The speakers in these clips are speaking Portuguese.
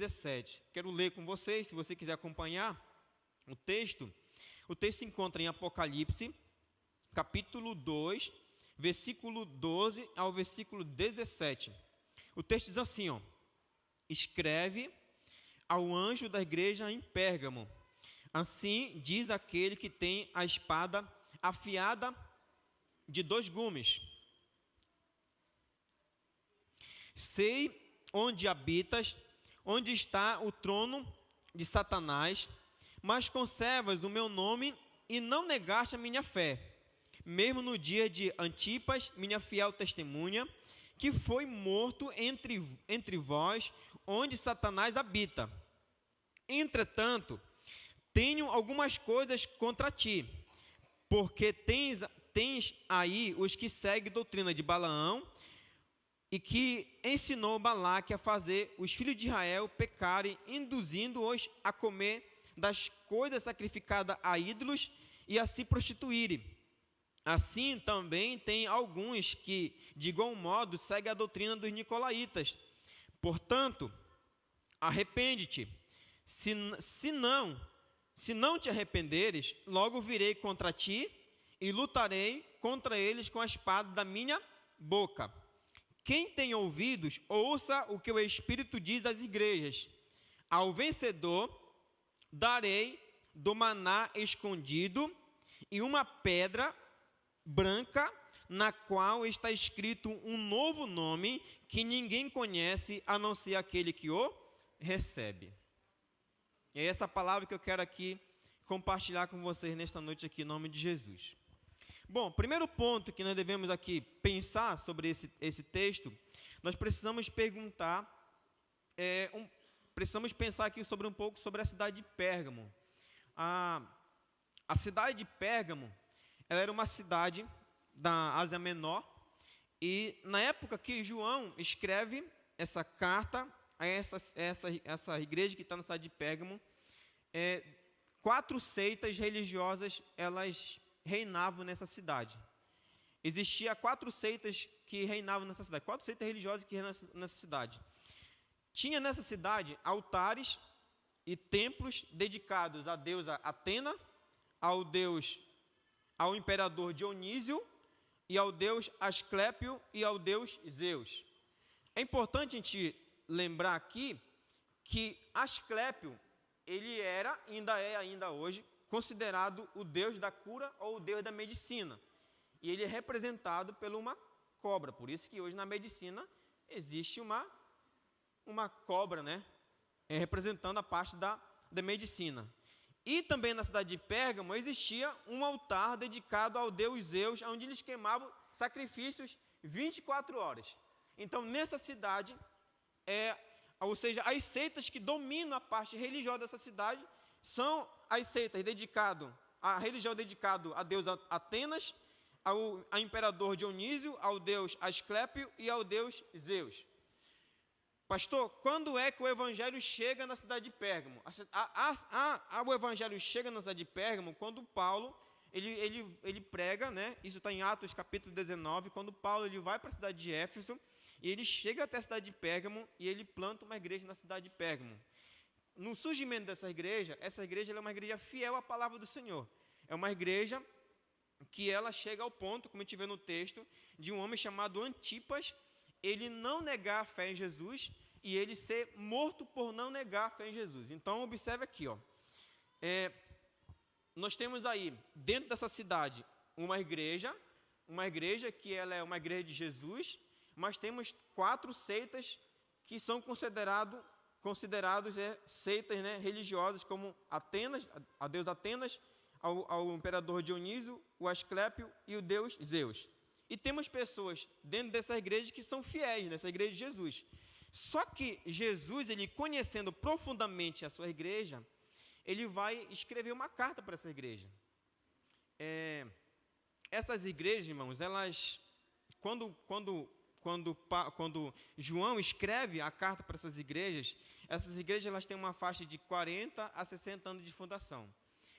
17. Quero ler com vocês, se você quiser acompanhar o texto. O texto se encontra em Apocalipse, capítulo 2, versículo 12 ao versículo 17. O texto diz assim, ó: escreve ao anjo da igreja em Pérgamo: assim diz aquele que tem a espada afiada de 2 gumes. Sei onde habitas, onde está o trono de Satanás, mas conservas o meu nome e não negaste a minha fé, mesmo no dia de Antipas, minha fiel testemunha, que foi morto entre vós, onde Satanás habita. Entretanto, tenho algumas coisas contra ti, porque tens aí os que seguem doutrina de Balaão, e que ensinou Balaque a fazer os filhos de Israel pecarem, induzindo-os a comer das coisas sacrificadas a ídolos e a se prostituírem. Assim também tem alguns que, de igual modo, seguem a doutrina dos nicolaítas. Portanto, arrepende-te. Se não te arrependeres, logo virei contra ti e lutarei contra eles com a espada da minha boca. Quem tem ouvidos, ouça o que o Espírito diz às igrejas. Ao vencedor darei do maná escondido e uma pedra branca, na qual está escrito um novo nome que ninguém conhece, a não ser aquele que o recebe. É essa palavra que eu quero aqui compartilhar com vocês nesta noite aqui, em nome de Jesus. Bom, primeiro ponto que nós devemos aqui pensar sobre esse texto, nós precisamos perguntar, precisamos pensar aqui sobre um pouco sobre a cidade de Pérgamo. A cidade de Pérgamo, ela era uma cidade da Ásia Menor, e na época que João escreve essa carta a essa igreja que está na cidade de Pérgamo, 4 seitas religiosas, elas reinavam nessa cidade. Existia 4 seitas que reinavam nessa cidade, 4 seitas religiosas que reinavam nessa cidade. Tinha nessa cidade altares e templos dedicados à deusa Atena, ao imperador Dionísio, e ao deus Asclépio e ao deus Zeus. É importante a gente lembrar aqui que Asclépio, ele era, ainda hoje, considerado o deus da cura ou o deus da medicina. E ele é representado por uma cobra. Por isso que hoje na medicina existe uma cobra, né? Representando a parte da medicina. E também na cidade de Pérgamo existia um altar dedicado ao deus Zeus, onde eles queimavam sacrifícios 24 horas. Então, nessa cidade, ou seja, as seitas que dominam a parte religiosa dessa cidade são as seitas dedicadas, a religião dedicada a deus Atenas, ao imperador Dionísio, ao deus Asclépio e ao deus Zeus. Pastor, quando é que o evangelho chega na cidade de Pérgamo? O evangelho chega na cidade de Pérgamo quando Paulo ele prega, né? Isso está em Atos capítulo 19, quando Paulo ele vai para a cidade de Éfeso, e ele chega até a cidade de Pérgamo e ele planta uma igreja na cidade de Pérgamo. No surgimento dessa igreja, essa igreja é uma igreja fiel à palavra do Senhor. É uma igreja que ela chega ao ponto, como a gente vê no texto, de um homem chamado Antipas, ele não negar a fé em Jesus e ele ser morto por não negar a fé em Jesus. Então, observe aqui, ó. Nós temos aí, dentro dessa cidade, uma igreja que ela é uma igreja de Jesus, mas temos 4 seitas que são considerados seitas, né, religiosas, como Atenas, a deusa Atenas, ao imperador Dionísio, o Asclépio e o deus Zeus. E temos pessoas dentro dessa igreja que são fiéis, nessa igreja de Jesus. Só que Jesus, ele conhecendo profundamente a sua igreja, ele vai escrever uma carta para essa igreja. Essas igrejas, irmãos, elas, quando João escreve a carta para essas igrejas elas têm uma faixa de 40 a 60 anos de fundação.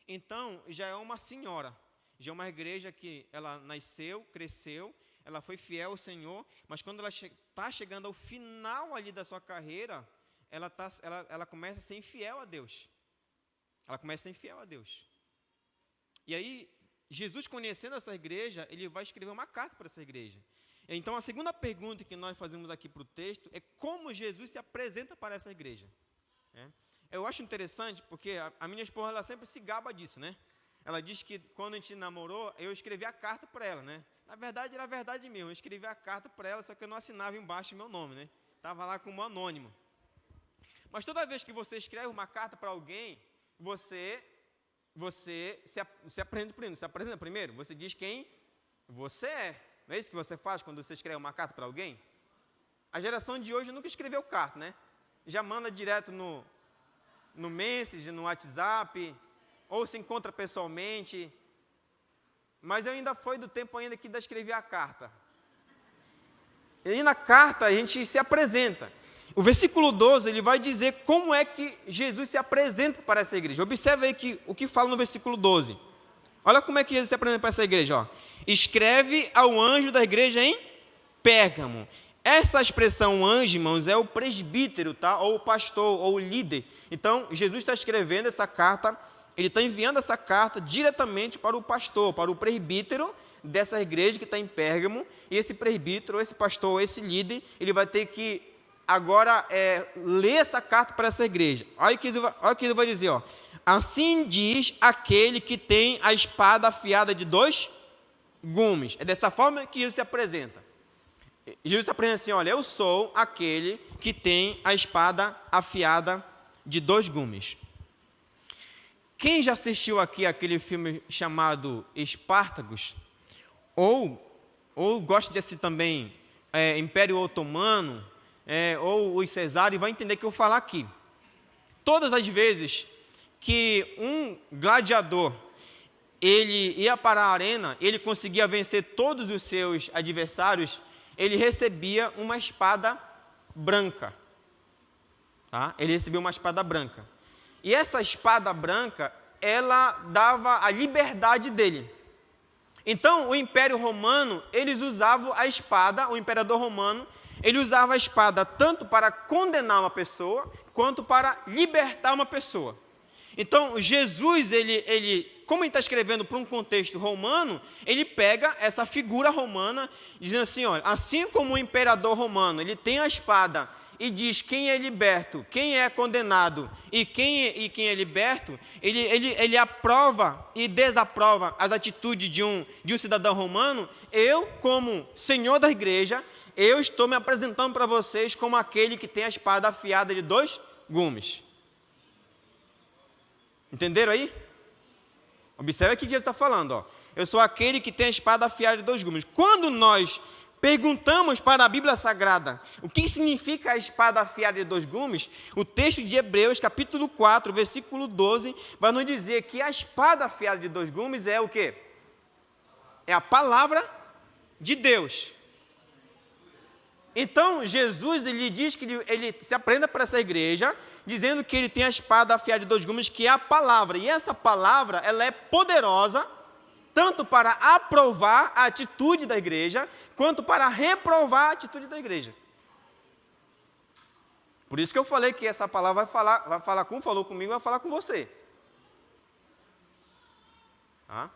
Então, já é uma senhora, já é uma igreja que ela nasceu, cresceu, ela foi fiel ao Senhor, mas quando ela está chegando ao final ali da sua carreira, ela começa a ser infiel a Deus. Ela começa a ser infiel a Deus. E aí, Jesus, conhecendo essa igreja, ele vai escrever uma carta para essa igreja. Então, a segunda pergunta que nós fazemos aqui para o texto é como Jesus se apresenta para essa igreja. Eu acho interessante, porque a minha esposa, ela sempre se gaba disso, né? Ela diz que quando a gente namorou, eu escrevi a carta para ela, né? Na verdade, era verdade mesmo, eu escrevi a carta para ela, só que eu não assinava embaixo meu nome, né? Estava lá como anônimo. Mas toda vez que você escreve uma carta para alguém, você se apresenta primeiro, você diz quem você é. Não é isso que você faz quando você escreve uma carta para alguém? A geração de hoje nunca escreveu carta, né? Já manda direto no Messenger, no WhatsApp, ou se encontra pessoalmente. Mas eu ainda fui do tempo ainda que ainda escrevia a carta. E na carta a gente se apresenta. O versículo 12, ele vai dizer como é que Jesus se apresenta para essa igreja. Observe aí o que fala no versículo 12. Olha como é que Jesus se apresenta para essa igreja. Ó. Escreve ao anjo da igreja em Pérgamo. Essa expressão anjo, irmãos, é o presbítero, tá? Ou o pastor, ou o líder. Então, Jesus está escrevendo essa carta, ele está enviando essa carta diretamente para o pastor, para o presbítero dessa igreja que está em Pérgamo. E esse presbítero, esse pastor, esse líder, ele vai ter que agora ler essa carta para essa igreja. Olha o que ele vai dizer. Ó. Assim diz aquele que tem a espada afiada de 2 gumes. É dessa forma que Jesus se apresenta. Jesus se apresenta assim, olha, eu sou aquele que tem a espada afiada de 2 gumes. Quem já assistiu aqui aquele filme chamado Espartacus, ou gosta de assistir também Império Otomano, ou os Cesários, vai entender o que eu vou falar aqui. Todas as vezes que um gladiador ele ia para a arena, ele conseguia vencer todos os seus adversários, ele recebia uma espada branca. Tá? Ele recebia uma espada branca. E essa espada branca, ela dava a liberdade dele. Então, o Império Romano, eles usavam a espada, o Imperador Romano, ele usava a espada tanto para condenar uma pessoa, quanto para libertar uma pessoa. Então, Jesus, como ele está escrevendo para um contexto romano, ele pega essa figura romana, dizendo assim, olha, assim como o imperador romano, ele tem a espada e diz quem é liberto, quem é condenado e quem é liberto, ele aprova e desaprova as atitudes de um cidadão romano. Eu, como senhor da igreja, eu estou me apresentando para vocês como aquele que tem a espada afiada de 2 gumes. Entenderam aí? Observe aqui o que Jesus está falando. Ó. Eu sou aquele que tem a espada afiada de 2 gumes. Quando nós perguntamos para a Bíblia Sagrada o que significa a espada afiada de 2 gumes, o texto de Hebreus, capítulo 4, versículo 12, vai nos dizer que a espada afiada de 2 gumes é o quê? É a palavra de Deus. Então, Jesus, ele diz que ele se apresenta para essa igreja, dizendo que ele tem a espada afiada de 2 gumes, que é a palavra. E essa palavra, ela é poderosa, tanto para aprovar a atitude da igreja, quanto para reprovar a atitude da igreja. Por isso que eu falei que essa palavra vai falar como falou comigo, vai falar com você. Tá?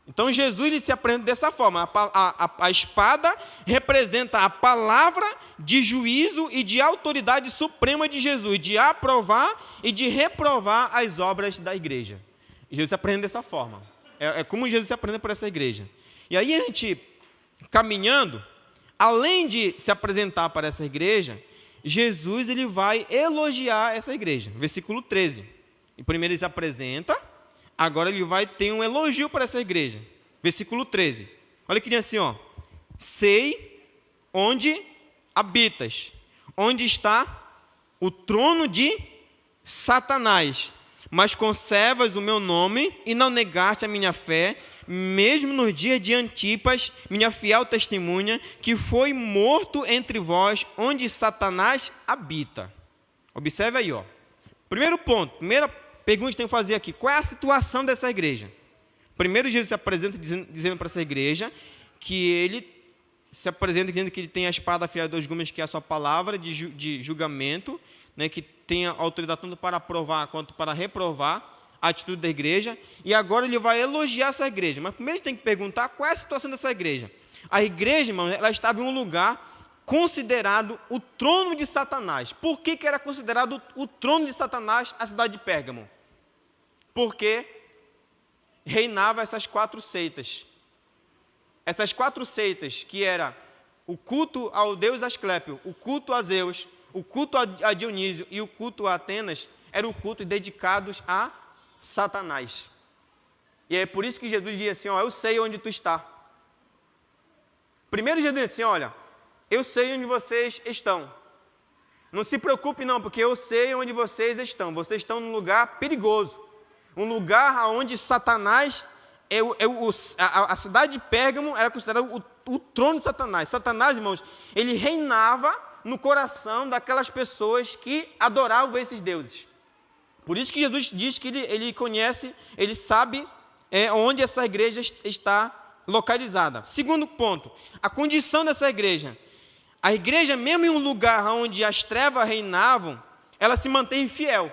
Então, Jesus ele se apresenta dessa forma. A espada representa a palavra de juízo e de autoridade suprema de Jesus, de aprovar e de reprovar as obras da igreja. E Jesus se apresenta dessa forma. É como Jesus se apresenta para essa igreja. E aí a gente, caminhando, além de se apresentar para essa igreja, Jesus ele vai elogiar essa igreja. Versículo 13. E primeiro ele se apresenta, agora ele vai ter um elogio para essa igreja. Versículo 13. Olha que diz assim, ó. Sei onde habitas, onde está o trono de Satanás, mas conservas o meu nome e não negaste a minha fé, mesmo nos dias de Antipas, minha fiel testemunha, que foi morto entre vós, onde Satanás habita. Observe aí, ó. Primeiro ponto, primeira pergunta que tem que fazer aqui, qual é a situação dessa igreja? Primeiro, Jesus se apresenta dizendo para essa igreja que ele se apresenta dizendo que ele tem a espada afiada de 2 gumes, que é a sua palavra de julgamento, né, que tem autoridade tanto para aprovar quanto para reprovar a atitude da igreja, e agora ele vai elogiar essa igreja. Mas primeiro a gente tem que perguntar qual é a situação dessa igreja. A igreja, irmão, ela estava em um lugar considerado o trono de Satanás. Por que era considerado o trono de Satanás a cidade de Pérgamo? Porque reinava essas 4 seitas. Essas 4 seitas, que era o culto ao deus Asclépio, o culto a Zeus, o culto a Dionísio e o culto a Atenas, eram cultos dedicados a Satanás. E é por isso que Jesus diz assim, ó, eu sei onde tu está. Primeiro Jesus diz assim, olha, eu sei onde vocês estão. Não se preocupe não, porque eu sei onde vocês estão. Vocês estão num lugar perigoso. Um lugar onde Satanás, a cidade de Pérgamo era considerada o trono de Satanás. Satanás, irmãos, ele reinava no coração daquelas pessoas que adoravam esses deuses. Por isso que Jesus diz que ele conhece, ele sabe onde essa igreja está localizada. Segundo ponto, a condição dessa igreja. A igreja, mesmo em um lugar onde as trevas reinavam, ela se mantém fiel.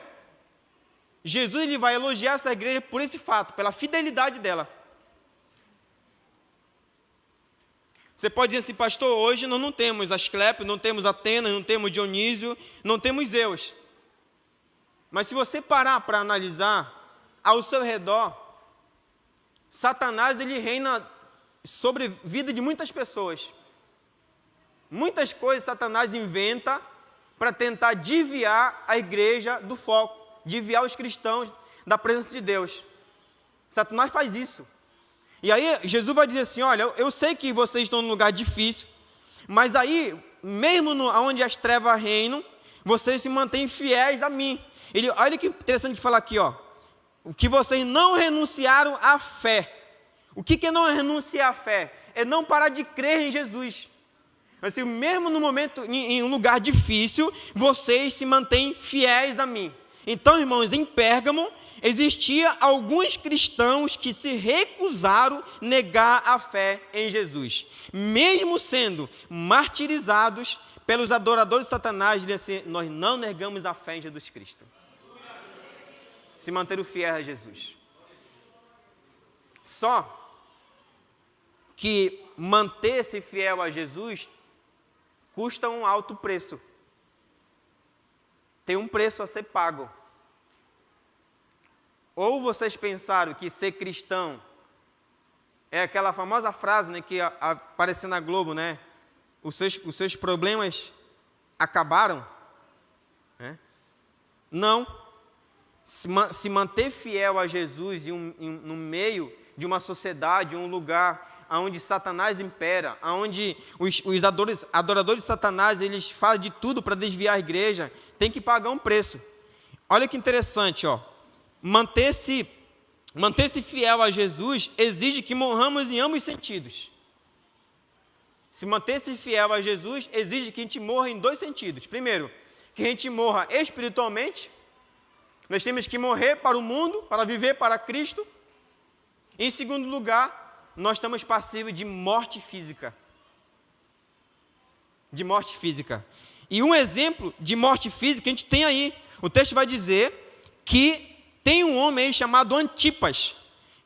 Jesus ele vai elogiar essa igreja por esse fato, pela fidelidade dela. Você pode dizer assim, pastor, hoje nós não temos Asclépio, não temos Atenas, não temos Dionísio, não temos Zeus. Mas se você parar para analisar, ao seu redor, Satanás ele reina sobre a vida de muitas pessoas. Muitas coisas Satanás inventa para tentar desviar a igreja do foco, desviar os cristãos da presença de Deus. Satanás faz isso. E aí Jesus vai dizer assim, olha, eu sei que vocês estão num lugar difícil, mas aí, mesmo onde as trevas reinam, vocês se mantêm fiéis a mim. Olha que interessante de falar aqui, ó. O que vocês não renunciaram à fé. O que é não renunciar à fé? É não parar de crer em Jesus. Assim, mesmo no momento, em um lugar difícil, vocês se mantêm fiéis a mim. Então, irmãos, em Pérgamo, existia alguns cristãos que se recusaram a negar a fé em Jesus. Mesmo sendo martirizados pelos adoradores de Satanás, assim, nós não negamos a fé em Jesus Cristo. Se manter fiel a Jesus. Só que manter-se fiel a Jesus custa um alto preço. Tem um preço a ser pago. Ou vocês pensaram que ser cristão é aquela famosa frase, né, que aparece na Globo, né? Os seus problemas acabaram? Né? Não. Se manter fiel a Jesus no meio de uma sociedade, um lugar onde Satanás impera, onde os adoradores de Satanás, eles fazem de tudo para desviar a igreja, tem que pagar um preço. Olha que interessante, ó. Manter-se fiel a Jesus exige que morramos em ambos os sentidos. Se manter-se fiel a Jesus exige que a gente morra em 2 sentidos. Primeiro, que a gente morra espiritualmente. Nós temos que morrer para o mundo, para viver para Cristo. Em segundo lugar, nós estamos passíveis de morte física. De morte física. E um exemplo de morte física a gente tem aí. O texto vai dizer que tem um homem aí chamado Antipas.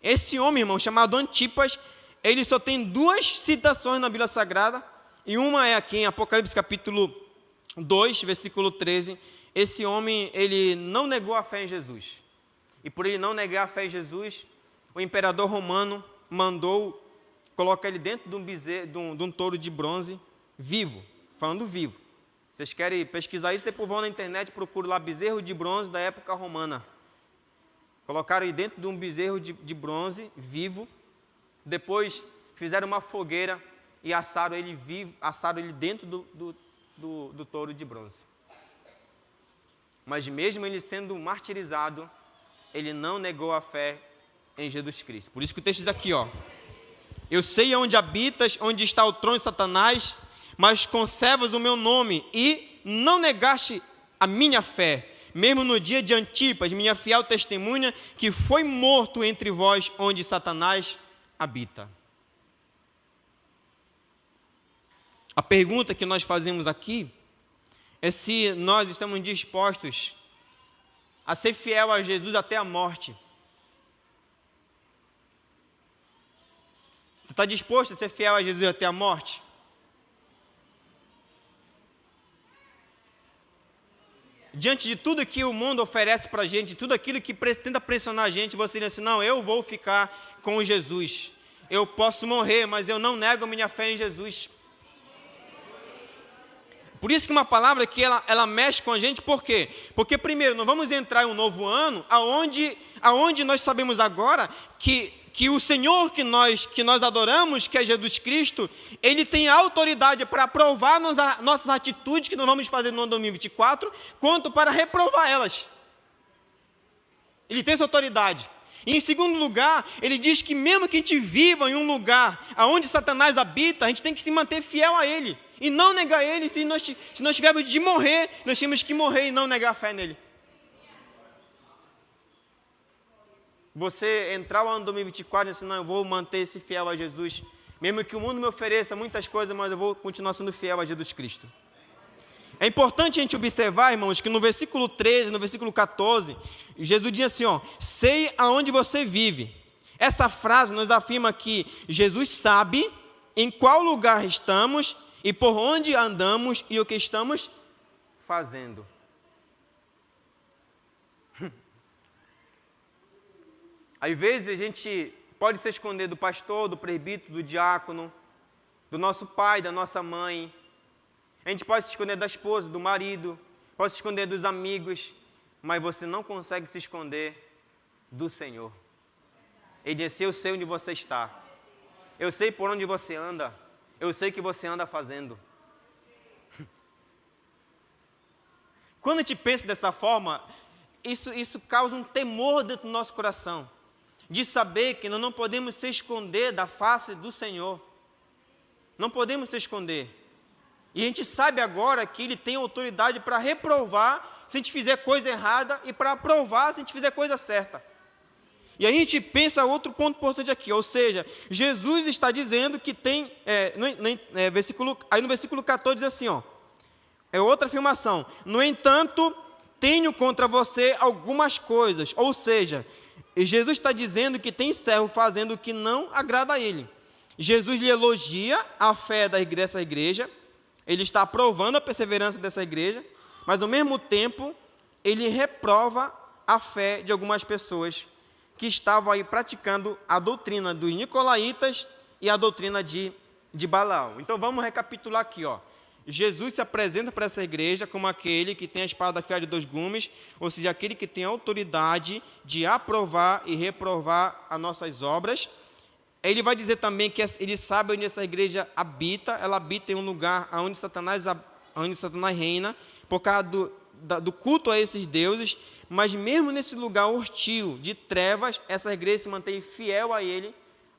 Esse homem, irmão, chamado Antipas, ele só tem 2 citações na Bíblia Sagrada. E uma é aqui em Apocalipse capítulo 2, versículo 13. Esse homem, ele não negou a fé em Jesus. E por ele não negar a fé em Jesus, o imperador romano mandou colocar ele dentro de um touro de bronze vivo, falando vivo. Vocês querem pesquisar isso, depois vão na internet, procuram lá bezerro de bronze da época romana. Colocaram ele dentro de um bezerro de bronze vivo, depois fizeram uma fogueira e assaram ele vivo, assaram ele dentro do touro de bronze. Mas mesmo ele sendo martirizado, ele não negou a fé em Jesus Cristo. Por isso que o texto diz aqui, ó. Eu sei onde habitas, onde está o trono de Satanás, mas conservas o meu nome e não negaste a minha fé, mesmo no dia de Antipas, minha fiel testemunha, que foi morto entre vós, onde Satanás habita. A pergunta que nós fazemos aqui é se nós estamos dispostos a ser fiel a Jesus até a morte. Você está disposto a ser fiel a Jesus até a morte? Diante de tudo que o mundo oferece para a gente, tudo aquilo que tenta pressionar a gente, você diz assim, não, eu vou ficar com Jesus. Eu posso morrer, mas eu não nego a minha fé em Jesus. Por isso que uma palavra que ela mexe com a gente, por quê? Porque primeiro, nós vamos entrar em um novo ano, aonde nós sabemos agora que o Senhor que nós adoramos, que é Jesus Cristo, Ele tem autoridade para aprovar nossas atitudes que nós vamos fazer no ano 2024, quanto para reprovar elas. Ele tem essa autoridade. E em segundo lugar, Ele diz que mesmo que a gente viva em um lugar onde Satanás habita, a gente tem que se manter fiel a Ele. E não negar Ele, se nós tivermos de morrer, nós temos que morrer e não negar a fé nele. Você entrar o ano 2024 e dizer, não, eu vou manter-se fiel a Jesus. Mesmo que o mundo me ofereça muitas coisas, mas eu vou continuar sendo fiel a Jesus Cristo. É importante a gente observar, irmãos, que no versículo 13, no versículo 14, Jesus diz assim, sei aonde você vive. Essa frase nos afirma que Jesus sabe em qual lugar estamos e por onde andamos e o que estamos fazendo. Às vezes a gente pode se esconder do pastor, do presbítero, do diácono, do nosso pai, da nossa mãe. A gente pode se esconder da esposa, do marido, pode se esconder dos amigos, mas você não consegue se esconder do Senhor. Ele disse, eu sei onde você está, eu sei por onde você anda, eu sei o que você anda fazendo. Quando a gente pensa dessa forma, isso causa um temor dentro do nosso coração, de saber que nós não podemos se esconder da face do Senhor. Não podemos se esconder. E a gente sabe agora que Ele tem autoridade para reprovar se a gente fizer coisa errada e para aprovar se a gente fizer coisa certa. E a gente pensa outro ponto importante aqui, ou seja, Jesus está dizendo que tem, aí no versículo 14 diz assim, é outra afirmação, no entanto, tenho contra você algumas coisas, ou seja, Jesus está dizendo que tem servo fazendo o que não agrada a Ele. Jesus lhe elogia a fé dessa igreja, Ele está aprovando a perseverança dessa igreja, mas ao mesmo tempo, Ele reprova a fé de algumas pessoas que estavam aí praticando a doutrina dos nicolaítas e a doutrina de Balaão. Então vamos recapitular aqui, Jesus se apresenta para essa igreja como aquele que tem a espada afiada de 2 gumes, ou seja, aquele que tem a autoridade de aprovar e reprovar as nossas obras. Ele vai dizer também que ele sabe onde essa igreja habita, ela habita em um lugar onde Satanás reina, por causa do culto a esses deuses, mas mesmo nesse lugar hostil, de trevas, essa igreja se mantém fiel a ele,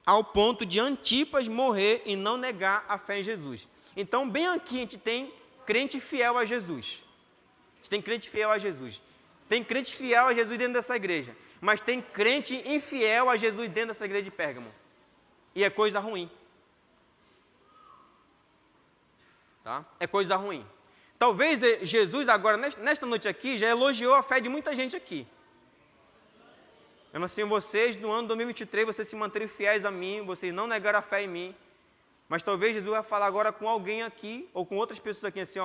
ao ponto de Antipas morrer e não negar a fé em Jesus. Então, bem aqui a gente tem crente fiel a Jesus. A gente tem crente fiel a Jesus. Tem crente fiel a Jesus dentro dessa igreja, mas tem crente infiel a Jesus dentro dessa igreja de Pérgamo. E é coisa ruim. Tá? É coisa ruim. Talvez Jesus agora, nesta noite aqui, já elogiou a fé de muita gente aqui. Mesmo assim, vocês, no ano 2023, vocês se manterem fiéis a mim, vocês não negaram a fé em mim. Mas talvez Jesus vai falar agora com alguém aqui, ou com outras pessoas aqui, assim,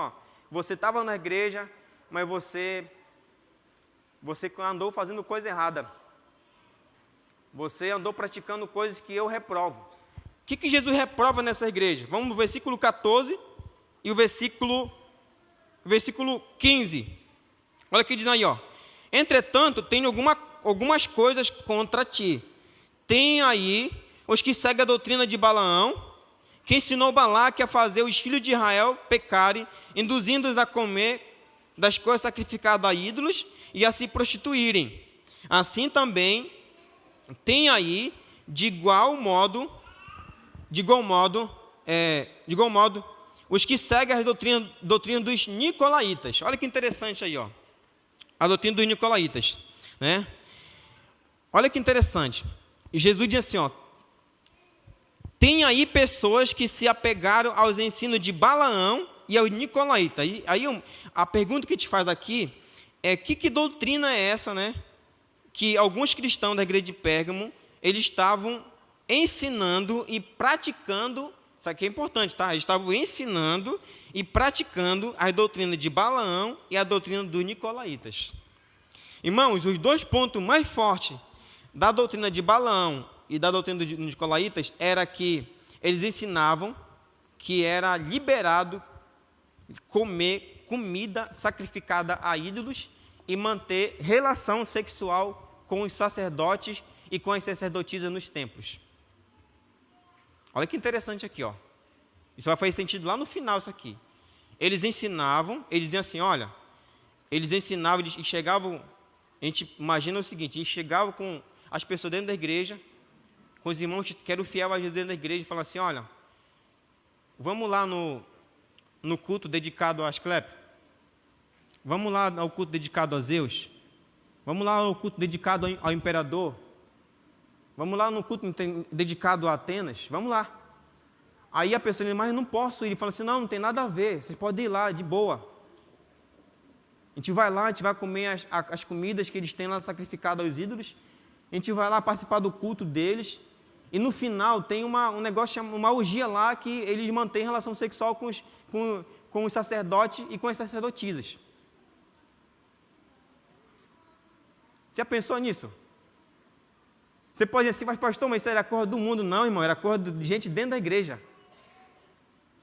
você estava na igreja, mas você andou fazendo coisa errada. Você andou praticando coisas que eu reprovo. O que Jesus reprova nessa igreja? Vamos no versículo 14 e o versículo 15. Olha o que diz aí, Entretanto, tenho algumas coisas contra ti. Tem aí os que seguem a doutrina de Balaão, que ensinou Balaque a fazer os filhos de Israel pecarem, induzindo-os a comer das coisas sacrificadas a ídolos e a se prostituírem. Assim também tem aí, de igual modo, os que seguem a doutrina dos nicolaítas. Olha que interessante aí, a doutrina dos nicolaítas, né? Olha que interessante. Jesus diz assim, tem aí pessoas que se apegaram aos ensinos de Balaão e aos nicolaítas. A pergunta que te faz aqui é que doutrina é essa, né? Que alguns cristãos da igreja de Pérgamo, eles estavam ensinando e praticando, isso aqui é importante, tá? Eles estavam ensinando e praticando a doutrina de Balaão e a doutrina dos nicolaítas. Irmãos, os dois pontos mais fortes da doutrina de Balaão e da doutrina dos nicolaítas era que eles ensinavam que era liberado comer comida sacrificada a ídolos e manter relação sexual com os sacerdotes e com as sacerdotisas nos templos. Olha que interessante aqui, ó. Isso vai fazer sentido lá no final, isso aqui. Eles ensinavam, eles diziam assim, olha, eles ensinavam, eles chegavam, a gente imagina o seguinte, eles chegavam com as pessoas dentro da igreja, com os irmãos que eram fiel a Jesus dentro da igreja, e falavam assim, olha, vamos lá no culto dedicado a Asclepio, vamos lá ao culto dedicado a Zeus, vamos lá ao culto dedicado ao imperador, vamos lá no culto dedicado a Atenas, vamos lá. Aí a pessoa diz, mas eu não posso ir. Ele fala assim, não tem nada a ver, vocês podem ir lá, de boa. A gente vai lá, a gente vai comer as comidas que eles têm lá sacrificadas aos ídolos, a gente vai lá participar do culto deles, e no final tem um negócio, uma orgia lá, que eles mantêm relação sexual com os sacerdotes e com as sacerdotisas. Você já pensou nisso? Você pode dizer assim, mas pastor, mas isso era coisa do mundo. Não, irmão, era coisa de gente dentro da igreja.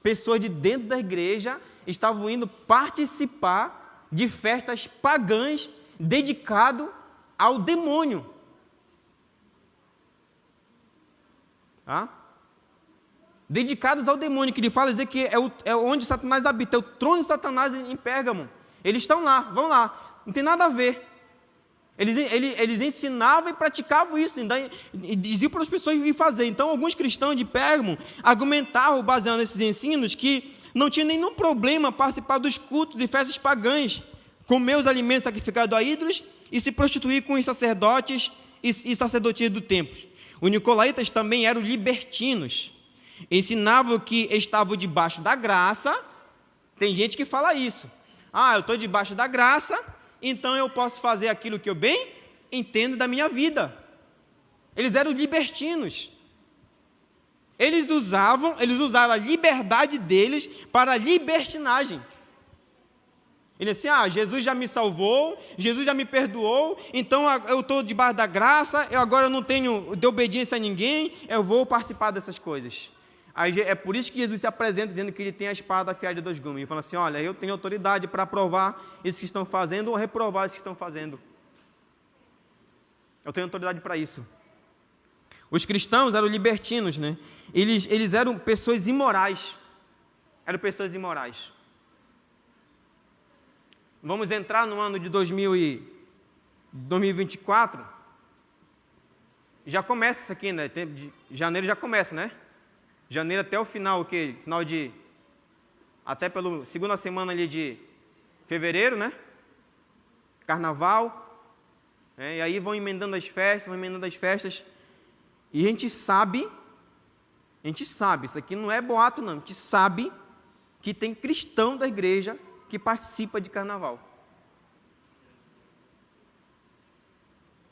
Pessoas de dentro da igreja estavam indo participar de festas pagãs dedicado ao demônio. Tá? Dedicados ao demônio, que ele fala dizer que é onde Satanás habita, é o trono de Satanás em Pérgamo. Eles estão lá, vão lá, não tem nada a ver. Eles ensinavam e praticavam isso, e diziam para as pessoas ir fazer. Então, alguns cristãos de Pérgamo argumentavam, baseando nesses ensinos, que não tinha nenhum problema participar dos cultos e festas pagãs, comer os alimentos sacrificados a ídolos e se prostituir com os sacerdotes e sacerdotisas do templo. Os nicolaítas também eram libertinos, ensinavam que estavam debaixo da graça. Tem gente que fala isso. Eu estou debaixo da graça, então eu posso fazer aquilo que eu bem entendo da minha vida. Eles eram libertinos. Eles usaram a liberdade deles para a libertinagem. Ele disse assim, Jesus já me salvou, Jesus já me perdoou, então eu estou debaixo da graça, eu agora não tenho de obediência a ninguém, eu vou participar dessas coisas. Aí, é por isso que Jesus se apresenta dizendo que ele tem a espada afiada de 2 gumes. Ele fala assim, olha, eu tenho autoridade para aprovar isso que estão fazendo ou reprovar isso que estão fazendo. Eu tenho autoridade para isso. Os cristãos eram libertinos, né? Eles eram pessoas imorais. Eram pessoas imorais. Vamos entrar no ano de 2024. Já começa isso aqui, né? Janeiro já começa, né? Janeiro até o final, até pela segunda semana ali de fevereiro, né? Carnaval. E aí vão emendando as festas. E a gente sabe, isso aqui não é boato não, a gente sabe que tem cristão da igreja que participa de carnaval.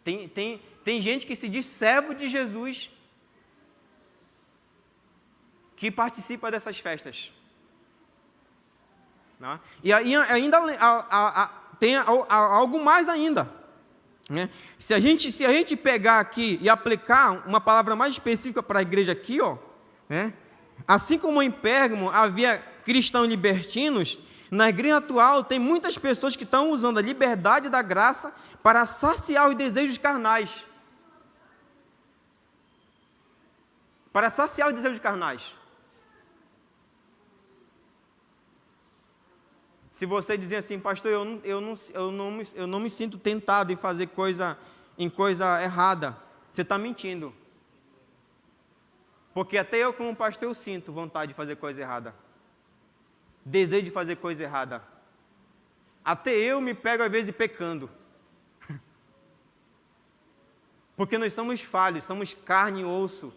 Tem gente que se diz servo de Jesus que participa dessas festas. Né? E aí ainda tem algo mais ainda. Né? Se a gente pegar aqui e aplicar uma palavra mais específica para a igreja aqui, né? Assim como em Pérgamo havia cristãos libertinos, na igreja atual tem muitas pessoas que estão usando a liberdade da graça para saciar os desejos carnais. Para saciar os desejos carnais. Se você dizer assim, pastor, eu não me sinto tentado em fazer coisa errada, você está mentindo. Porque até eu, como pastor, eu sinto vontade de fazer coisa errada. Desejo de fazer coisa errada. Até eu me pego, às vezes, pecando. Porque nós somos falhos, somos carne e osso.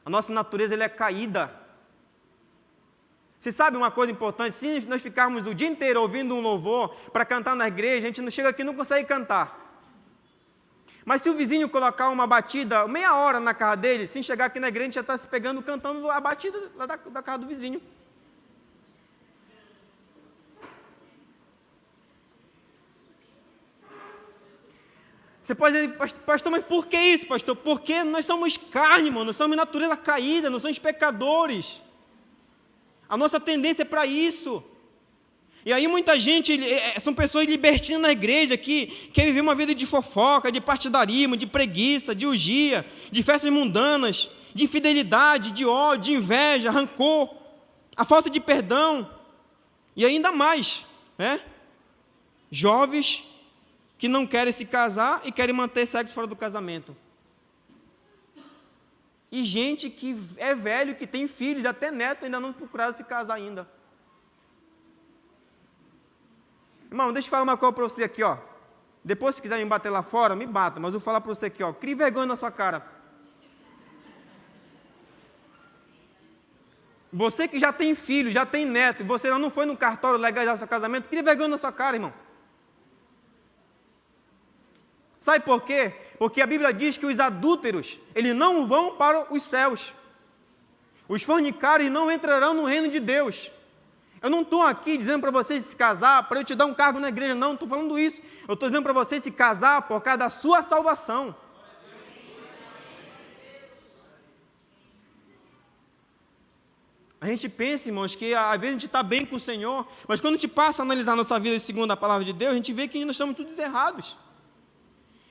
A nossa natureza ela é caída. Você sabe uma coisa importante? Se nós ficarmos o dia inteiro ouvindo um louvor para cantar na igreja, a gente não chega aqui e não consegue cantar. Mas se o vizinho colocar uma batida, meia hora na casa dele, sem chegar aqui na igreja, a gente já está se pegando, cantando a batida lá da casa do vizinho. Você pode dizer, pastor, mas por que isso, pastor? Porque nós somos carne, irmão, nós somos natureza caída, nós somos pecadores. A nossa tendência é para isso. E aí muita gente, são pessoas libertinas na igreja que quer viver uma vida de fofoca, de partidarismo, de preguiça, de orgia, de festas mundanas, de infidelidade, de ódio, de inveja, rancor, a falta de perdão. E ainda mais, né? Jovens que não querem se casar e querem manter sexo fora do casamento. E gente que é velho, que tem filhos, até neto, ainda não procuraram se casar ainda. Irmão, deixa eu falar uma coisa para você aqui, ó. Depois, se quiser me bater lá fora, me bata, mas eu vou falar para você aqui, ó. Crie vergonha na sua cara. Você que já tem filho, já tem neto, e você não foi no cartório legalizar seu casamento, crie vergonha na sua cara, irmão. Sabe por quê? Porque a Bíblia diz que os adúlteros, eles não vão para os céus. Os fornicários não entrarão no reino de Deus. Eu não estou aqui dizendo para você se casar, para eu te dar um cargo na igreja, não estou falando isso. Eu estou dizendo para você se casar por causa da sua salvação. A gente pensa, irmãos, que às vezes a gente está bem com o Senhor, mas quando a gente passa a analisar a nossa vida segundo a palavra de Deus, a gente vê que nós estamos todos errados.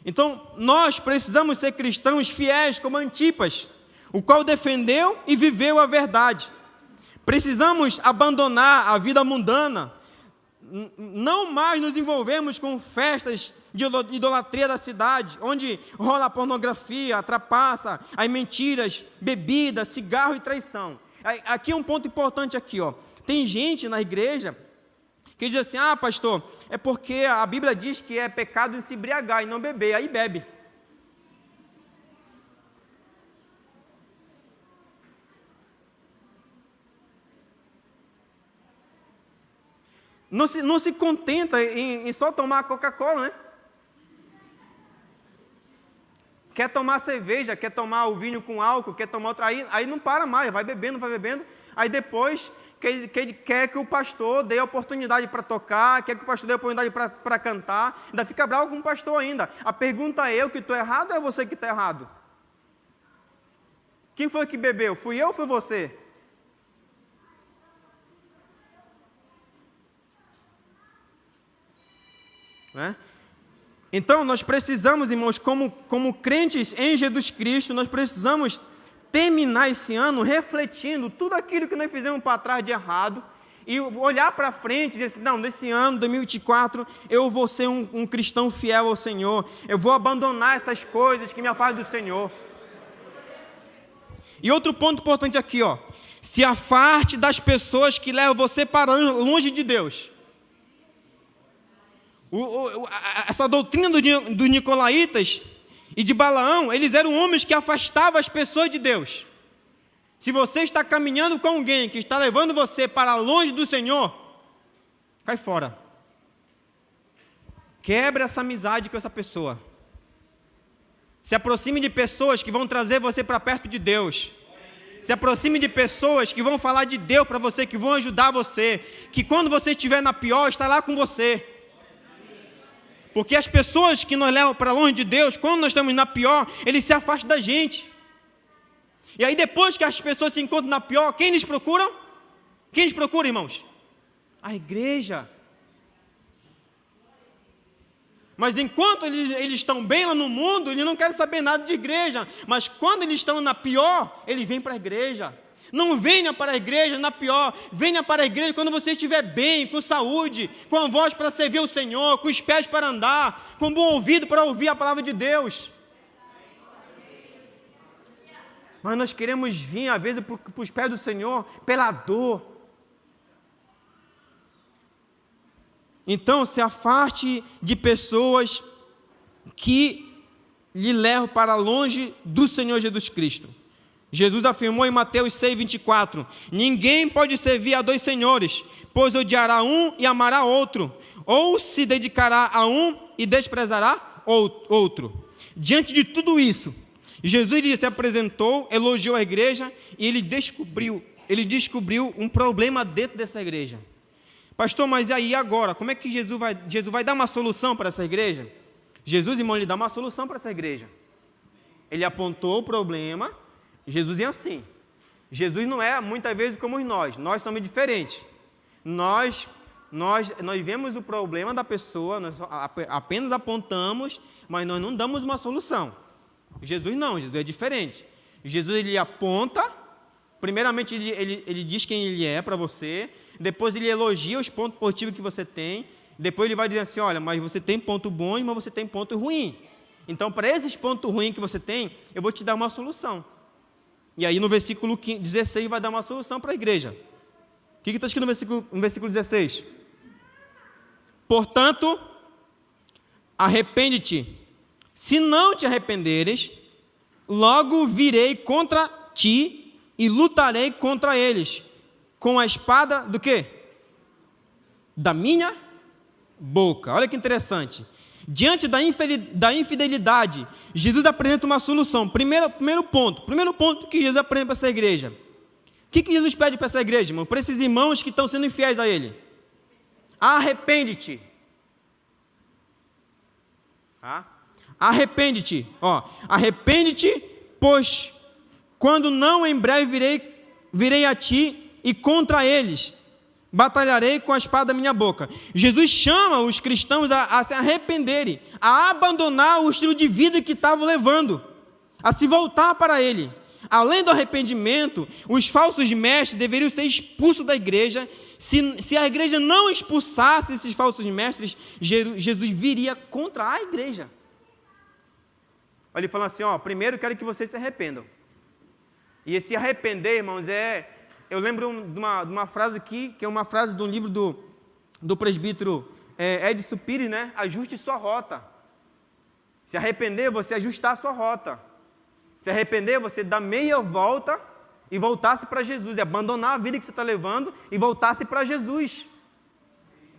Então, nós precisamos ser cristãos fiéis como Antipas, o qual defendeu e viveu a verdade. Precisamos abandonar a vida mundana, não mais nos envolvemos com festas de idolatria da cidade, onde rola a pornografia, a trapaça, as mentiras, bebida, cigarro e traição. Aqui é um ponto importante aqui, ó. Tem gente na igreja que diz assim, pastor, é porque a Bíblia diz que é pecado se embriagar e não beber, aí bebe. Não se contenta em só tomar Coca-Cola, né? Quer tomar cerveja, quer tomar o vinho com álcool, quer tomar outra, aí não para mais, vai bebendo, aí depois quer que o pastor dê a oportunidade para tocar, quer que o pastor dê a oportunidade para cantar, ainda fica bravo com o pastor ainda. A pergunta é eu que estou errado ou é você que está errado? Quem foi que bebeu? Fui eu ou foi você? Né? Então, nós precisamos, irmãos, como crentes em Jesus Cristo, nós precisamos terminar esse ano refletindo tudo aquilo que nós fizemos para trás de errado e olhar para frente e dizer assim, não, nesse ano, 2024, eu vou ser um cristão fiel ao Senhor, eu vou abandonar essas coisas que me afastam do Senhor. E outro ponto importante aqui, ó, se afaste das pessoas que levam você para longe de Deus. Essa doutrina dos nicolaítas e de Balaão, eles eram homens que afastavam as pessoas de Deus. Se você está caminhando com alguém que está levando você para longe do Senhor, cai fora. Quebra essa amizade com essa pessoa. Se aproxime de pessoas que vão trazer você para perto de Deus. Se aproxime de pessoas que vão falar de Deus para você, que vão ajudar você, que quando você estiver na pior, está lá com você. Porque as pessoas que nos levam para longe de Deus, quando nós estamos na pior, eles se afastam da gente. E aí depois que as pessoas se encontram na pior, quem eles procuram? Quem eles procuram, irmãos? A igreja. Mas enquanto eles estão bem lá no mundo, eles não querem saber nada de igreja. Mas quando eles estão na pior, eles vêm para a igreja. Não venha para a igreja na pior, venha para a igreja quando você estiver bem, com saúde, com a voz para servir o Senhor, com os pés para andar, com um bom ouvido para ouvir a palavra de Deus. Mas nós queremos vir, às vezes, para os pés do Senhor, pela dor. Então, se afaste de pessoas que lhe levam para longe do Senhor Jesus Cristo. Jesus afirmou em Mateus 6,24: ninguém pode servir a 2 senhores, pois odiará um e amará outro, ou se dedicará a um e desprezará outro. Diante de tudo isso, Jesus se apresentou, elogiou a igreja e ele descobriu um problema dentro dessa igreja. Pastor, mas e aí agora? Como é que Jesus vai dar uma solução para essa igreja? Jesus, irmão, ele dá uma solução para essa igreja. Ele apontou o problema. Jesus é assim. Jesus não é muitas vezes como nós somos diferentes. Nós vemos o problema da pessoa, nós apenas apontamos, mas nós não damos uma solução. Jesus não, Jesus é diferente. Jesus ele aponta, primeiramente ele diz quem ele é para você, depois ele elogia os pontos positivos que você tem, depois ele vai dizer assim, olha, mas você tem ponto bom, mas você tem ponto ruim. Então, para esses pontos ruins que você tem, eu vou te dar uma solução. E aí no versículo 16 vai dar uma solução para a igreja. O que está escrito no versículo 16? Portanto, arrepende-te. Se não te arrependeres, logo virei contra ti e lutarei contra eles, com a espada do quê? Da minha boca. Olha que interessante. Diante da infidelidade, Jesus apresenta uma solução. Primeiro ponto que Jesus apresenta para essa igreja. O que Jesus pede para essa igreja, irmão? Para esses irmãos que estão sendo infiéis a Ele. Arrepende-te. Arrepende-te. Arrepende-te, pois quando não em breve virei a ti e contra eles batalharei com a espada da minha boca. Jesus chama os cristãos a se arrependerem, a abandonar o estilo de vida que estavam levando, a se voltar para Ele. Além do arrependimento, os falsos mestres deveriam ser expulsos da igreja. Se a igreja não expulsasse esses falsos mestres, Jesus viria contra a igreja. Ele fala assim, primeiro eu quero que vocês se arrependam. E esse arrepender, irmãos, eu lembro de uma frase aqui, que é uma frase de um livro do presbítero Edson Pires, né? Ajuste sua rota. Se arrepender, você ajustar a sua rota. Se arrepender, você dar meia volta e voltar-se para Jesus. E abandonar a vida que você está levando e voltar-se para Jesus.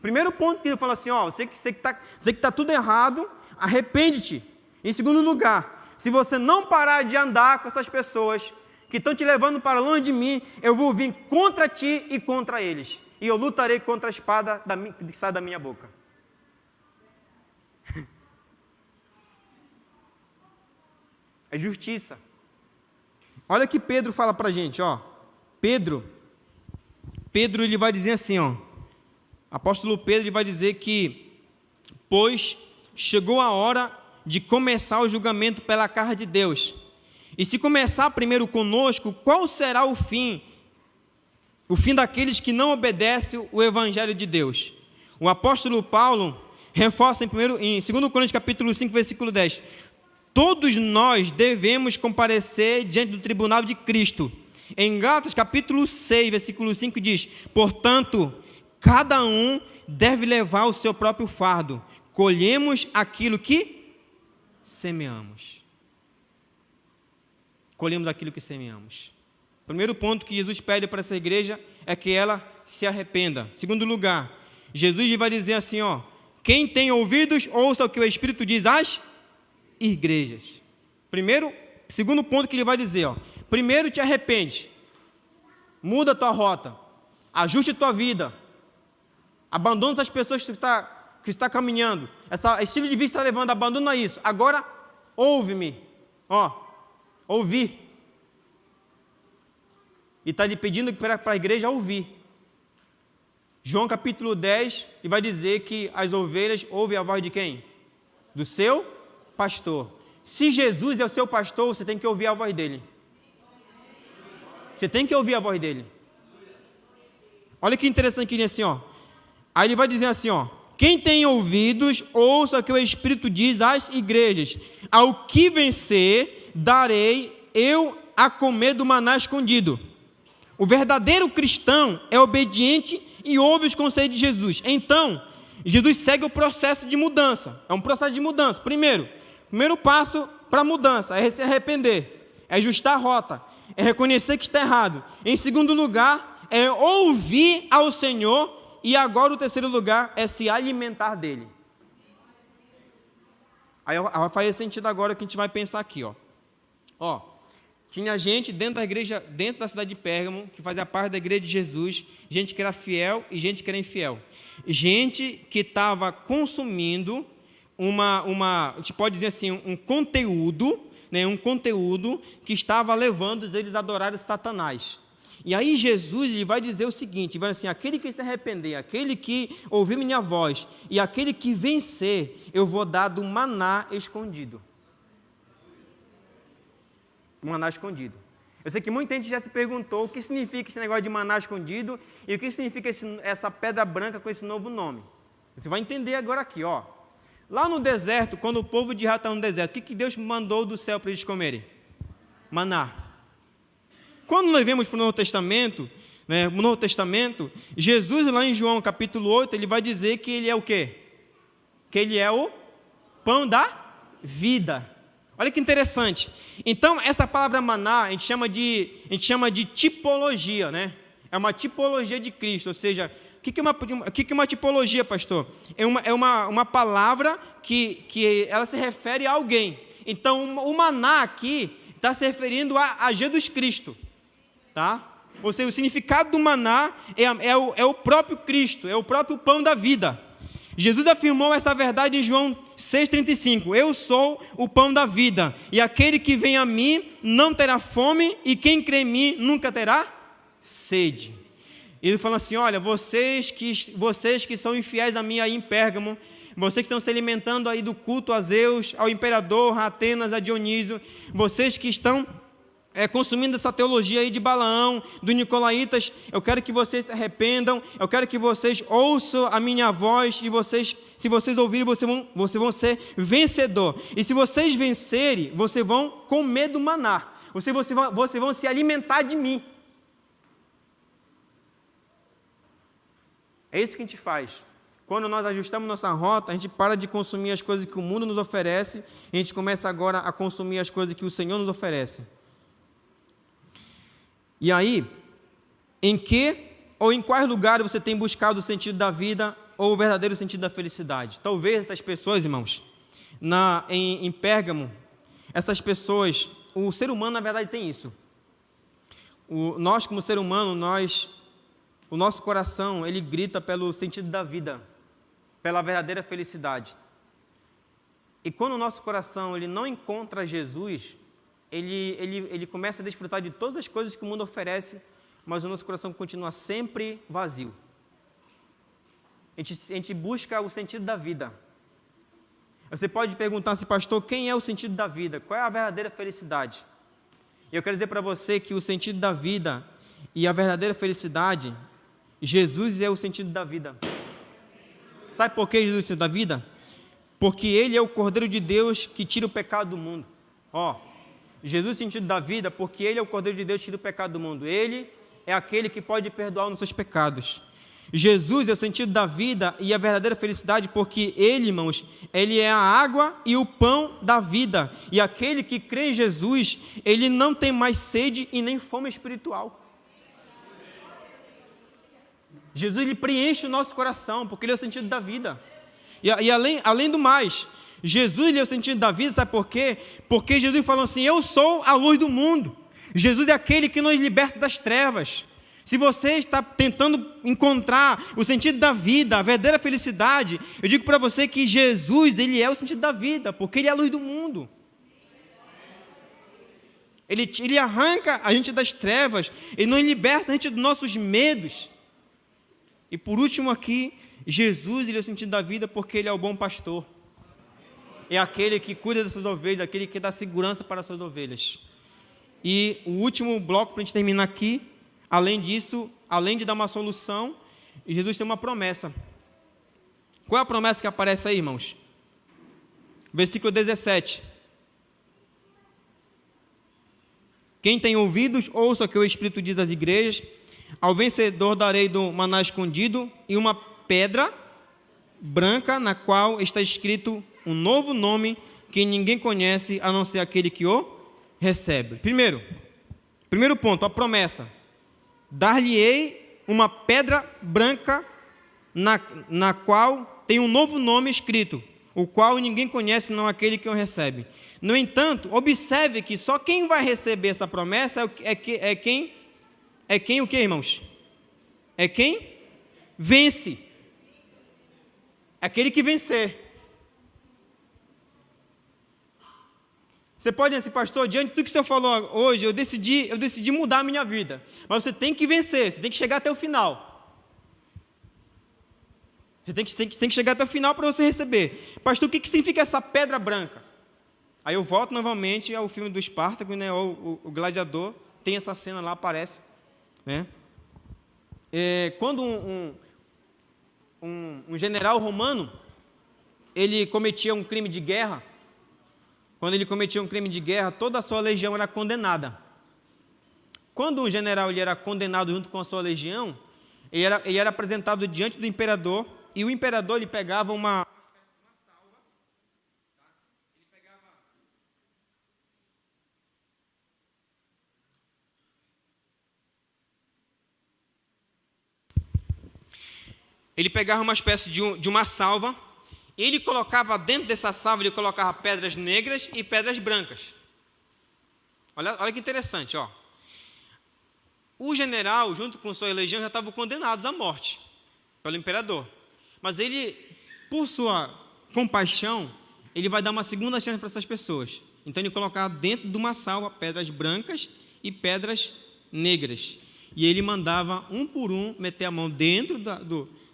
Primeiro ponto que ele fala assim, você que está tudo errado, arrepende-te. Em segundo lugar, se você não parar de andar com essas pessoas que estão te levando para longe de mim, eu vou vir contra ti e contra eles. E eu lutarei contra a espada que sai da minha boca. É justiça. Olha que Pedro fala para a gente, Pedro ele vai dizer assim, apóstolo Pedro ele vai dizer que, pois chegou a hora de começar o julgamento pela casa de Deus. E se começar primeiro conosco, qual será o fim? O fim daqueles que não obedecem o evangelho de Deus. O apóstolo Paulo reforça em 2 Coríntios capítulo 5, versículo 10. Todos nós devemos comparecer diante do tribunal de Cristo. Em Gálatas capítulo 6, versículo 5 diz, portanto, cada um deve levar o seu próprio fardo. Colhemos aquilo que semeamos. Colhemos aquilo que semeamos. Primeiro ponto que Jesus pede para essa igreja é que ela se arrependa. Segundo lugar, Jesus vai dizer assim, quem tem ouvidos, ouça o que o Espírito diz às igrejas. Segundo ponto que ele vai dizer, primeiro te arrepende, muda a tua rota, ajuste a tua vida, abandona as pessoas que está caminhando, esse estilo de vida que está levando, abandona isso. Agora, ouve-me, ouvir. E está lhe pedindo para a igreja ouvir. João capítulo 10, e vai dizer que as ovelhas ouvem a voz de quem? Do seu pastor. Se Jesus é o seu pastor, você tem que ouvir a voz dele. Você tem que ouvir a voz dele. Olha que interessante que ele diz assim, Aí ele vai dizer assim, quem tem ouvidos, ouça o que o Espírito diz às igrejas. Ao que vencer, darei eu a comer do maná escondido. O verdadeiro cristão é obediente e ouve os conselhos de Jesus. Então, Jesus segue o processo de mudança. É um processo de mudança. Primeiro passo para a mudança é se arrepender, é ajustar a rota, é reconhecer que está errado. Em segundo lugar, é ouvir ao Senhor. E agora o terceiro lugar é se alimentar dele. Aí faz sentido agora o que a gente vai pensar aqui, ó. Tinha gente dentro da igreja, dentro da cidade de Pérgamo, que fazia parte da igreja de Jesus, gente que era fiel e gente que era infiel. Gente que estava consumindo a gente pode dizer assim, um conteúdo, né, um conteúdo que estava levando eles a adorar Satanás. E aí Jesus ele vai dizer o seguinte, vai assim, aquele que se arrepender, aquele que ouvir minha voz, e aquele que vencer, eu vou dar do maná escondido. Maná escondido. Eu sei que muita gente já se perguntou o que significa esse negócio de maná escondido e o que significa essa pedra branca com esse novo nome. Você vai entender agora aqui, ó. Lá no deserto, quando o povo de Israel está no deserto, o que Deus mandou do céu para eles comerem? Maná. Quando nós vemos para o Novo Testamento, né, no Novo Testamento, Jesus lá em João capítulo 8, ele vai dizer que ele é o quê? Que ele é o pão da vida. Olha que interessante. Então, essa palavra maná, a gente chama de tipologia, né? É uma tipologia de Cristo, ou seja, o que é uma tipologia, pastor? É uma palavra que ela se refere a alguém. Então, o maná aqui está se referindo a Jesus Cristo, tá? Ou seja, o significado do maná é o próprio Cristo, é o próprio pão da vida. Jesus afirmou essa verdade em João 6,35. Eu sou o pão da vida, e aquele que vem a mim não terá fome, e quem crê em mim nunca terá sede. Ele fala assim, olha, vocês que são infiéis a mim aí em Pérgamo, vocês que estão se alimentando aí do culto a Zeus, ao imperador, a Atenas, a Dionísio, vocês que estão consumindo essa teologia aí de Balaão, do Nicolaitas, eu quero que vocês se arrependam, eu quero que vocês ouçam a minha voz, e se vocês ouvirem, vocês vão ser vencedor. E se vocês vencerem, vocês vão comer do maná, vocês vão se alimentar de mim. É isso que a gente faz. Quando nós ajustamos nossa rota, a gente para de consumir as coisas que o mundo nos oferece, e a gente começa agora a consumir as coisas que o Senhor nos oferece. E aí, em que ou em quais lugares você tem buscado o sentido da vida ou o verdadeiro sentido da felicidade? Talvez essas pessoas, irmãos, em Pérgamo, essas pessoas, o ser humano, na verdade, tem isso. Nós, como ser humano, o nosso coração, ele grita pelo sentido da vida, pela verdadeira felicidade. E quando o nosso coração ele não encontra Jesus, ele começa a desfrutar de todas as coisas que o mundo oferece, mas o nosso coração continua sempre vazio. A gente busca o sentido da vida. Você pode perguntar assim, pastor, quem é o sentido da vida? Qual é a verdadeira felicidade? E eu quero dizer para você que o sentido da vida e a verdadeira felicidade, Jesus é o sentido da vida. Sabe por que Jesus é o sentido da vida? Porque Ele é o Cordeiro de Deus que tira o pecado do mundo. Jesus é o sentido da vida porque Ele é o Cordeiro de Deus que tira o pecado do mundo. Ele é aquele que pode perdoar os seus pecados. Jesus é o sentido da vida e a verdadeira felicidade porque Ele, irmãos, Ele é a água e o pão da vida. E aquele que crê em Jesus, ele não tem mais sede e nem fome espiritual. Jesus, ele preenche o nosso coração porque Ele é o sentido da vida. E além do mais, Jesus ele é o sentido da vida, sabe por quê? Porque Jesus falou assim, eu sou a luz do mundo. Jesus é aquele que nos liberta das trevas. Se você está tentando encontrar o sentido da vida, a verdadeira felicidade, eu digo para você que Jesus, ele é o sentido da vida, porque Ele é a luz do mundo. Ele arranca a gente das trevas, Ele nos liberta a gente dos nossos medos. E por último aqui, Jesus ele é o sentido da vida porque Ele é o bom pastor. É aquele que cuida das suas ovelhas, aquele que dá segurança para as suas ovelhas. E o último bloco para a gente terminar aqui, além disso, além de dar uma solução, Jesus tem uma promessa. Qual é a promessa que aparece aí, irmãos? Versículo 17. Quem tem ouvidos, ouça o que o Espírito diz às igrejas. Ao vencedor darei do maná escondido e uma pedra branca na qual está escrito um novo nome que ninguém conhece a não ser aquele que o recebe. Primeiro, Primeiro ponto, a promessa. Dar-lhe-ei uma pedra branca na qual tem um novo nome escrito, o qual ninguém conhece, senão aquele que o recebe. No entanto, observe que só quem vai receber essa promessa é quem o que, irmãos? É quem vence. Aquele que vencer. Você pode dizer assim, pastor, diante de tudo que o senhor falou hoje, eu decidi mudar a minha vida. Mas você tem que vencer, você tem que chegar até o final. Você tem que chegar até o final para você receber. Pastor, o que significa essa pedra branca? Aí eu volto novamente ao filme do Espartaco, né? O gladiador, tem essa cena lá, aparece. Né? Quando um general romano, ele cometia um crime de guerra, toda a sua legião era condenada. Quando um general ele era condenado junto com a sua legião, ele era apresentado diante do imperador, e o imperador ele pegava uma salva, ele pegava uma espécie de uma salva, e ele colocava dentro dessa salva, ele colocava pedras negras e pedras brancas. Olha que interessante, ó. O general, junto com sua legião, já estavam condenados à morte pelo imperador. Mas ele, por sua compaixão, ele vai dar uma segunda chance para essas pessoas. Então ele colocava dentro de uma salva pedras brancas e pedras negras. E ele mandava um por um meter a mão dentro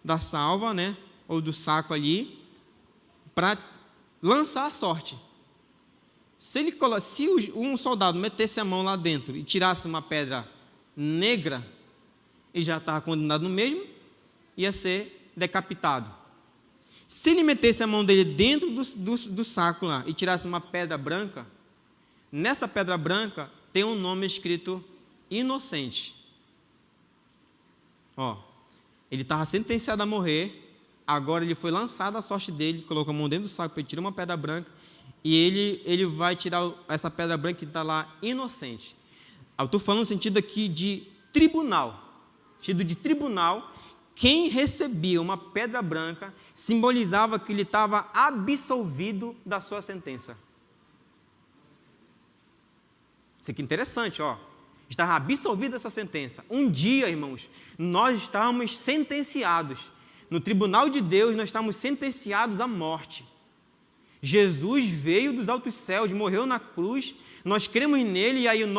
da salva, né, ou do saco ali, para lançar a sorte. Se um soldado metesse a mão lá dentro e tirasse uma pedra negra, ele já estava condenado no mesmo, ia ser decapitado. Se ele metesse a mão dele dentro do saco lá e tirasse uma pedra branca, nessa pedra branca tem um nome escrito inocente. Ó, ele estava sentenciado a morrer, agora ele foi lançado a sorte dele, colocou a mão dentro do saco para ele tirar uma pedra branca, e ele vai tirar essa pedra branca que está lá inocente. Eu estou falando no sentido aqui de tribunal. Sentido de tribunal, quem recebia uma pedra branca simbolizava que ele estava absolvido da sua sentença. Isso aqui é interessante, ó. Estava absolvido dessa sentença. Um dia, irmãos, nós estávamos sentenciados. No tribunal de Deus, nós estávamos sentenciados à morte. Jesus veio dos altos céus, morreu na cruz, nós cremos nele e aí os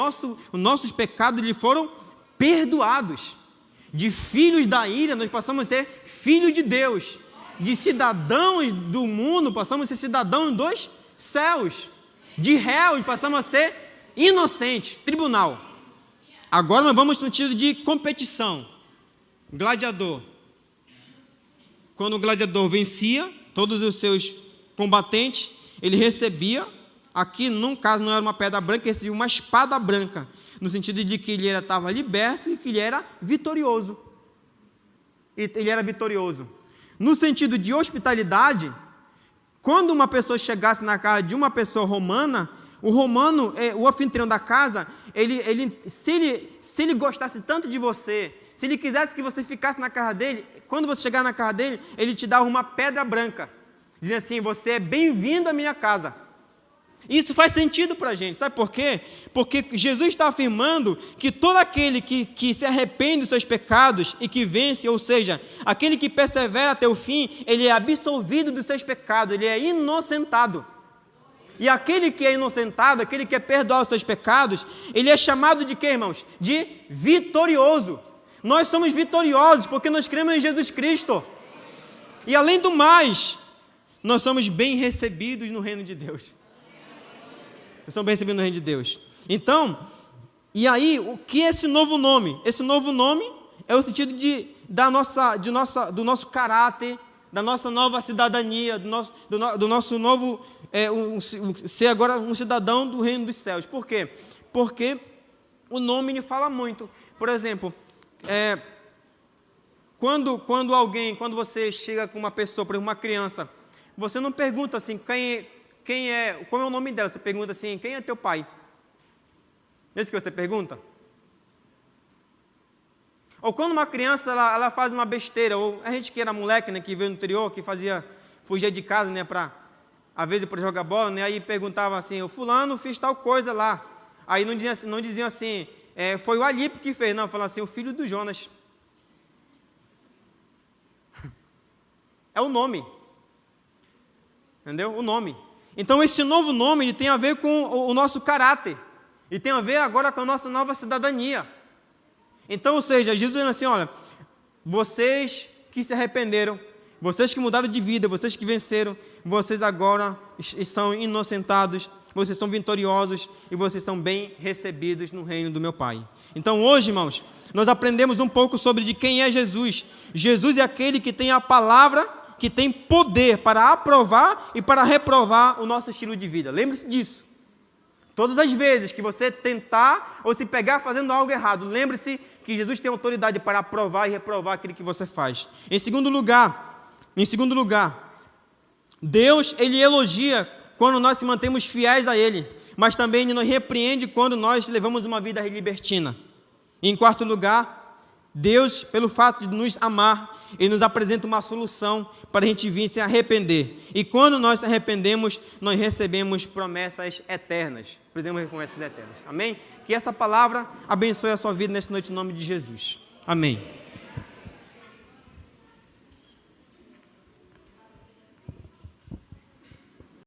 nossos pecados lhe foram perdoados. De filhos da ira, nós passamos a ser filhos de Deus. De cidadãos do mundo, passamos a ser cidadãos dos céus. De réus, passamos a ser inocentes. Tribunal. Agora nós vamos no sentido de competição. Gladiador. Quando o gladiador vencia todos os seus combatentes, ele recebia, aqui num caso não era uma pedra branca, ele recebia uma espada branca, no sentido de que ele estava liberto e que ele era vitorioso. Ele era vitorioso. No sentido de hospitalidade, quando uma pessoa chegasse na casa de uma pessoa romana, o romano, o anfitrião da casa, se ele gostasse tanto de você, se ele quisesse que você ficasse na casa dele, quando você chegar na casa dele, ele te dava uma pedra branca, dizendo assim, você é bem-vindo à minha casa. Isso faz sentido para a gente, sabe por quê? Porque Jesus está afirmando que todo aquele que se arrepende dos seus pecados e que vence, ou seja, aquele que persevera até o fim, ele é absolvido dos seus pecados, ele é inocentado. E aquele que é inocentado, aquele que é perdoado os seus pecados, ele é chamado de quê, irmãos? De vitorioso. Nós somos vitoriosos porque nós cremos em Jesus Cristo. E além do mais, nós somos bem recebidos no reino de Deus. Nós somos bem recebidos no reino de Deus. Então, e aí, o que é esse novo nome? Esse novo nome é o sentido do nosso caráter, da nossa nova cidadania, do nosso novo ser agora um cidadão do reino dos céus. Por quê? Porque o nome lhe fala muito. Por exemplo, quando você chega com uma pessoa, por exemplo, uma criança, você não pergunta assim, qual é o nome dela? Você pergunta assim, quem é teu pai? É isso que você pergunta? Ou quando uma criança ela faz uma besteira, ou a gente que era moleque, né, que veio no interior, que fugia de casa, né, às vezes para jogar bola, né, aí perguntava assim, o fulano fez tal coisa lá. Aí não diziam assim, foi o Alipe que fez, não, falavam assim, o filho do Jonas. É o nome. Entendeu? O nome. Então esse novo nome ele tem a ver com o nosso caráter. E tem a ver agora com a nossa nova cidadania. Então, ou seja, Jesus dizendo assim, olha, vocês que se arrependeram, vocês que mudaram de vida, vocês que venceram, vocês agora são inocentados, vocês são vitoriosos e vocês são bem recebidos no reino do meu Pai. Então hoje, irmãos, nós aprendemos um pouco sobre de quem é Jesus. Jesus é aquele que tem a palavra, que tem poder para aprovar e para reprovar o nosso estilo de vida. Lembre-se disso. Todas as vezes que você tentar ou se pegar fazendo algo errado, lembre-se que Jesus tem autoridade para aprovar e reprovar aquilo que você faz. Em segundo lugar, Deus, Ele elogia quando nós se mantemos fiéis a Ele, mas também Ele nos repreende quando nós levamos uma vida libertina. Em quarto lugar, Deus, pelo fato de nos amar, Ele nos apresenta uma solução para a gente vir se arrepender. E quando nós se arrependemos, nós recebemos promessas eternas. Recebemos promessas eternas. Amém? Que essa palavra abençoe a sua vida nesta noite em nome de Jesus. Amém.